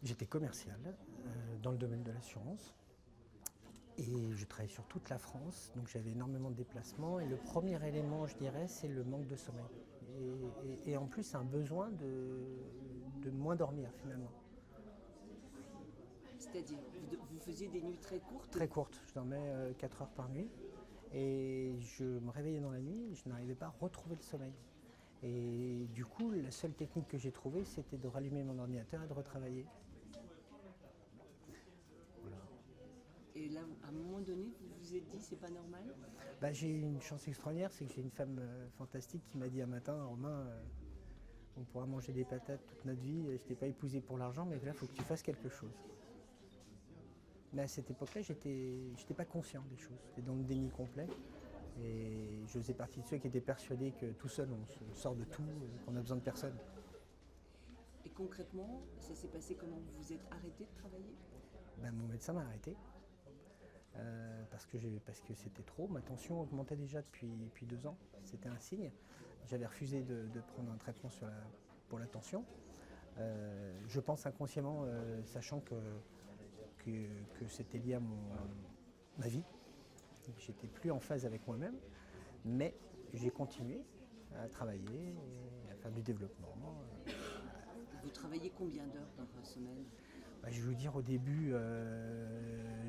J'étais commercial dans le domaine de l'assurance et je travaillais sur toute la France, donc j'avais énormément de déplacements. Et le premier élément, je dirais, c'est le manque de sommeil. Et en plus, un besoin de moins dormir finalement. C'est-à-dire, vous faisiez des nuits très courtes? Très courte, je dormais 4 heures par nuit et je me réveillais dans la nuit et je n'arrivais pas à retrouver le sommeil. Et du coup, la seule technique que j'ai trouvée, c'était de rallumer mon ordinateur et de retravailler. Et là, à un moment donné, vous vous êtes dit, c'est pas normal? J'ai eu une chance extraordinaire, c'est que j'ai une femme fantastique qui m'a dit un matin, Romain, on pourra manger des patates toute notre vie, je t'ai pas épousé pour l'argent, mais là, il faut que tu fasses quelque chose. Mais à cette époque-là, j'étais pas conscient des choses, j'étais dans le déni complet. Et je faisais partie de ceux qui étaient persuadés que tout seul, on se sort de tout, qu'on a besoin de personne. Et concrètement, ça s'est passé comment? Vous vous êtes arrêté de travailler? Mon médecin m'a arrêté parce que c'était trop. Ma tension augmentait déjà depuis 2 ans. C'était un signe. J'avais refusé de prendre un traitement pour la tension. Je pense inconsciemment, sachant que c'était lié à ma vie. J'étais plus en phase avec moi-même, mais j'ai continué à travailler, à faire du développement. Vous travaillez combien d'heures par semaine? Je veux dire, au début,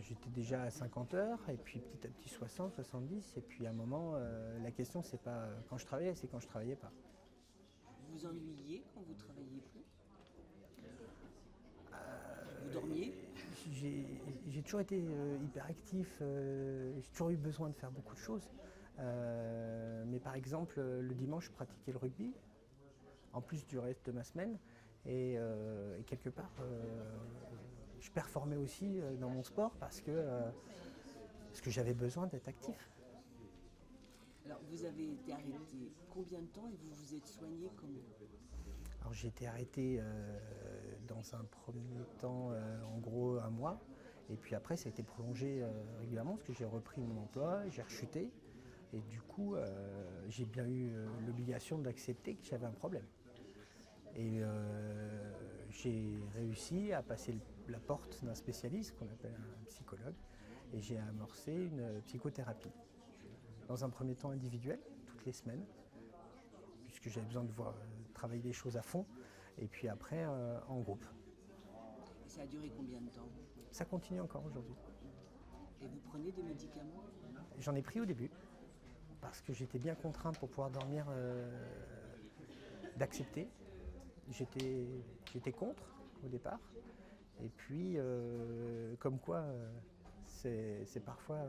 j'étais déjà à 50 heures, et puis petit à petit 60, 70, et puis à un moment, la question, c'est pas quand je travaillais, c'est quand je travaillais pas. Vous vous ennuyiez quand vous travailliez plus? Vous dormiez? J'ai toujours été hyperactif, j'ai toujours eu besoin de faire beaucoup de choses. Mais par exemple, le dimanche, je pratiquais le rugby, en plus du reste de ma semaine. Et quelque part, je performais aussi dans mon sport parce que j'avais besoin d'être actif. Alors, vous avez été arrêté combien de temps et vous vous êtes soigné comment? Alors j'ai été arrêté dans un premier temps, en gros 1 mois. Et puis après, ça a été prolongé régulièrement parce que j'ai repris mon emploi, j'ai rechuté. Et du coup, j'ai bien eu l'obligation d'accepter que j'avais un problème. Et j'ai réussi à passer la porte d'un spécialiste qu'on appelle un psychologue. Et j'ai amorcé une psychothérapie. Dans un premier temps individuel, toutes les semaines, puisque j'avais besoin de travailler les choses à fond. Et puis après, en groupe. Et ça a duré combien de temps? Ça continue encore aujourd'hui. Et vous prenez des médicaments? J'en ai pris au début, parce que j'étais bien contraint pour pouvoir dormir, d'accepter. J'étais contre au départ. Et puis, comme quoi, c'est parfois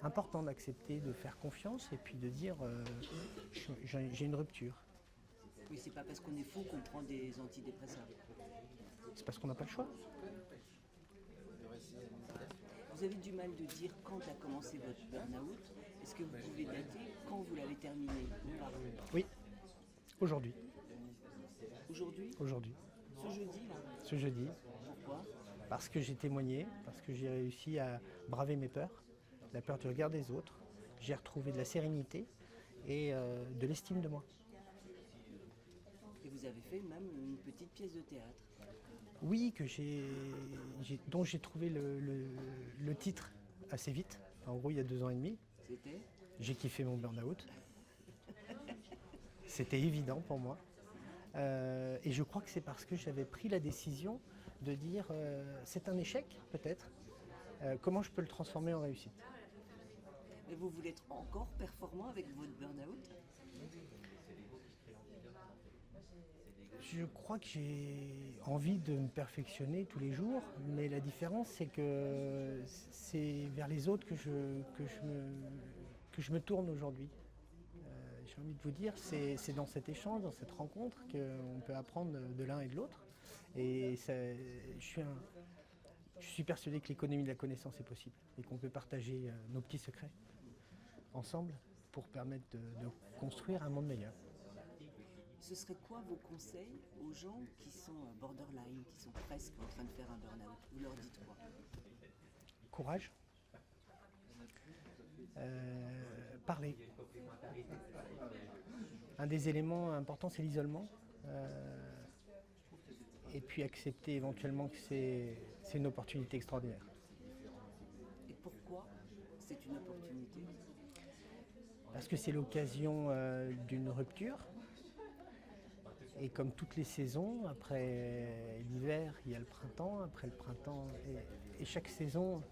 important d'accepter, de faire confiance et puis de dire j'ai une rupture. Oui, c'est pas parce qu'on est fou qu'on prend des antidépresseurs. C'est parce qu'on n'a pas le choix. Vous avez du mal de dire quand a commencé votre burn-out. Est-ce que vous pouvez dater quand vous l'avez terminé? Oui, aujourd'hui. Aujourd'hui? Aujourd'hui. Ce jeudi là? Ce jeudi. Pourquoi? Parce que j'ai témoigné, parce que j'ai réussi à braver mes peurs, la peur du regard des autres. J'ai retrouvé de la sérénité et de l'estime de moi. Et vous avez fait même une petite pièce de théâtre. Oui, dont j'ai trouvé le titre assez vite. En gros, il y a 2 ans et demi. C'était? J'ai kiffé mon burn-out. C'était évident pour moi. Et je crois que c'est parce que j'avais pris la décision de dire c'est un échec, peut-être. Comment je peux le transformer en réussite? Mais vous voulez être encore performant avec votre burn-out? Je crois que j'ai envie de me perfectionner tous les jours, mais la différence c'est que c'est vers les autres que je me tourne aujourd'hui. J'ai envie de vous dire, c'est dans cet échange, dans cette rencontre qu'on peut apprendre de l'un et de l'autre. Et je suis persuadé que l'économie de la connaissance est possible et qu'on peut partager nos petits secrets ensemble pour permettre de construire un monde meilleur. Ce serait quoi vos conseils aux gens qui sont borderline, qui sont presque en train de faire un burn-out? Vous leur dites quoi? Courage. Parler. Un des éléments importants, c'est l'isolement. et puis accepter éventuellement que c'est une opportunité extraordinaire. Et pourquoi c'est une opportunité? Parce que c'est l'occasion d'une rupture. Et comme toutes les saisons, après l'hiver, il y a le printemps, après le printemps, et chaque saison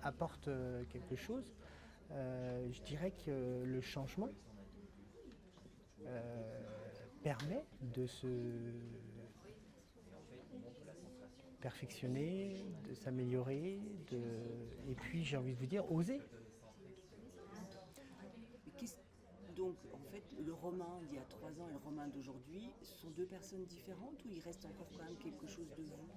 apporte quelque chose. Je dirais que le changement permet de se perfectionner, de s'améliorer, et puis j'ai envie de vous dire, oser. Donc, en fait, le Romain d'il y a 3 ans et le Romain d'aujourd'hui sont deux personnes différentes ou il reste encore quand même quelque chose de vous?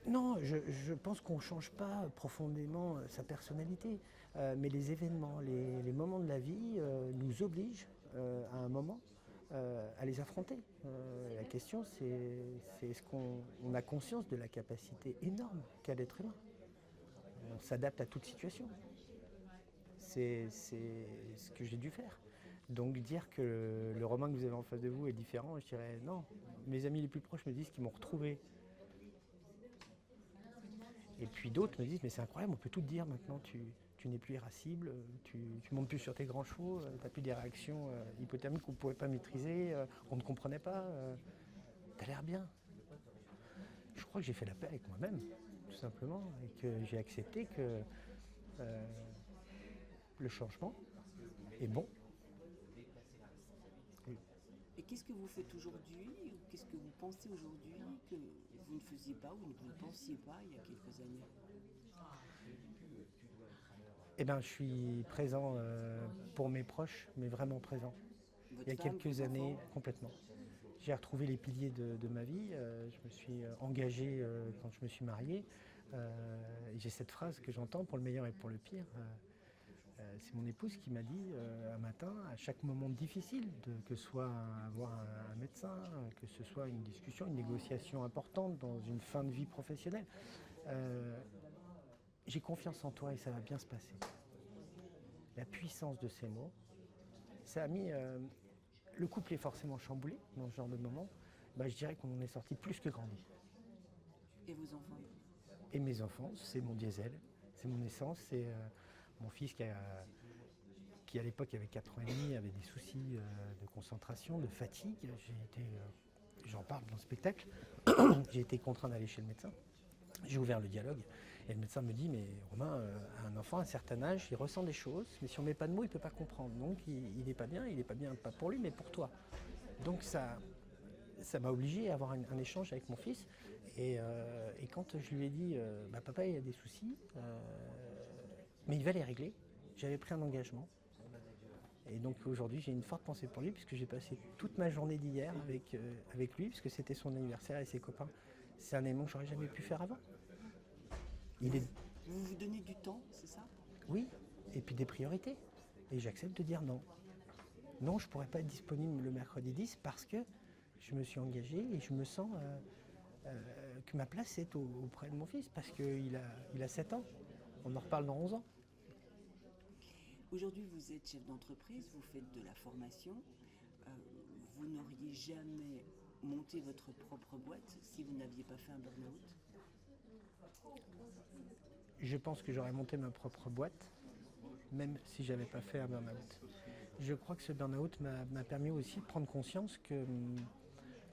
Non, je pense qu'on ne change pas profondément sa personnalité, mais les événements, les moments de la vie nous obligent à un moment à les affronter. La question, c'est est-ce qu'on a conscience de la capacité énorme qu'a l'être humain? On s'adapte à toute situation. C'est ce que j'ai dû faire. Donc dire que le Romain que vous avez en face de vous est différent, je dirais non. Mes amis les plus proches me disent qu'ils m'ont retrouvé. Et puis d'autres me disent mais c'est incroyable, on peut tout te dire maintenant, tu n'es plus irascible, tu montes plus sur tes grands chevaux, tu n'as plus des réactions hypothermiques qu'on ne pouvait pas maîtriser, on ne comprenait pas, tu as l'air bien. Je crois que j'ai fait la paix avec moi-même, tout simplement, et que j'ai accepté que le changement est bon. Et qu'est-ce que vous faites aujourd'hui, ou qu'est-ce que vous pensez aujourd'hui que vous ne faisiez pas ou que vous ne pensiez pas il y a quelques années? Eh bien, je suis présent pour mes proches, mais vraiment présent. Votre Il y a femme, quelques vos années, enfants? complètement. J'ai retrouvé les piliers de ma vie. Je me suis engagé quand je me suis marié. J'ai cette phrase que j'entends pour le meilleur et pour le pire. C'est mon épouse qui m'a dit un matin, à chaque moment difficile, que ce soit avoir un médecin, que ce soit une discussion, une négociation importante dans une fin de vie professionnelle, j'ai confiance en toi et ça va bien se passer. La puissance de ces mots, ça a mis... le couple est forcément chamboulé dans ce genre de moment. Je dirais qu'on en est sorti plus que grandi. Et vos enfants? Et mes enfants, c'est mon diesel, c'est mon essence, c'est mon fils qui à l'époque avait 4 ans et demi, avait des soucis de concentration, de fatigue. J'en parle dans le spectacle, j'ai été contraint d'aller chez le médecin. J'ai ouvert le dialogue et le médecin me dit mais Romain, un enfant à un certain âge, il ressent des choses, mais si on ne met pas de mots, il ne peut pas comprendre. Donc il n'est pas bien, pas pour lui, mais pour toi. Donc ça m'a obligé à avoir un échange avec mon fils. Et quand je lui ai dit papa, il y a des soucis, mais il va les régler, j'avais pris un engagement. Et donc aujourd'hui, j'ai une forte pensée pour lui, puisque j'ai passé toute ma journée d'hier avec lui, puisque c'était son anniversaire et ses copains. C'est un élément que j'aurais jamais pu faire avant. Vous vous donnez du temps, c'est ça? Oui, et puis des priorités. Et j'accepte de dire non. Non, je ne pourrais pas être disponible le mercredi 10 parce que je me suis engagé et je me sens que ma place est auprès de mon fils, parce qu'il a 7 ans. On en reparle dans 11 ans. Aujourd'hui, vous êtes chef d'entreprise, vous faites de la formation. Vous n'auriez jamais monté votre propre boîte si vous n'aviez pas fait un burn-out? Je pense que j'aurais monté ma propre boîte, même si je n'avais pas fait un burn-out. Je crois que ce burn-out m'a permis aussi de prendre conscience que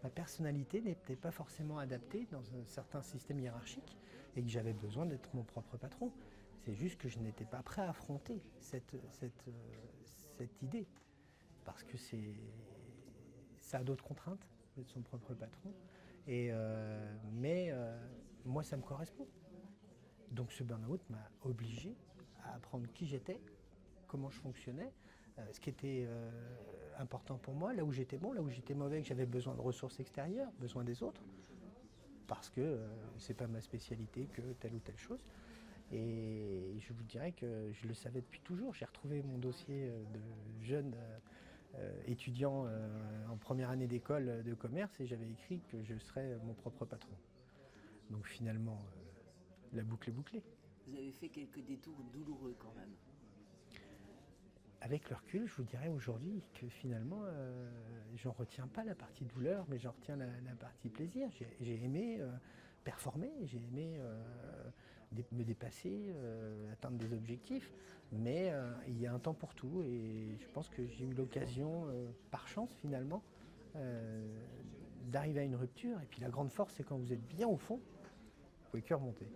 ma personnalité n'était pas forcément adaptée dans un certain système hiérarchique et que j'avais besoin d'être mon propre patron. C'est juste que je n'étais pas prêt à affronter cette idée, parce que ça a d'autres contraintes d'être son propre patron. Mais moi, ça me correspond. Donc ce burn-out m'a obligé à apprendre qui j'étais, comment je fonctionnais, ce qui était important pour moi, là où j'étais bon, là où j'étais mauvais, que j'avais besoin de ressources extérieures, besoin des autres, parce que c'est pas ma spécialité que telle ou telle chose. Et je vous dirais que je le savais depuis toujours. J'ai retrouvé mon dossier de jeune étudiant en première année d'école de commerce et j'avais écrit que je serais mon propre patron. Donc finalement, la boucle est bouclée. Vous avez fait quelques détours douloureux quand même. Avec le recul, je vous dirais aujourd'hui que finalement, j'en retiens pas la partie douleur, mais j'en retiens la partie plaisir. J'ai aimé performer, j'ai aimé me dépasser, atteindre des objectifs, mais il y a un temps pour tout et je pense que j'ai eu l'occasion, par chance finalement, d'arriver à une rupture. Et puis la grande force, c'est quand vous êtes bien au fond, vous pouvez que remonter.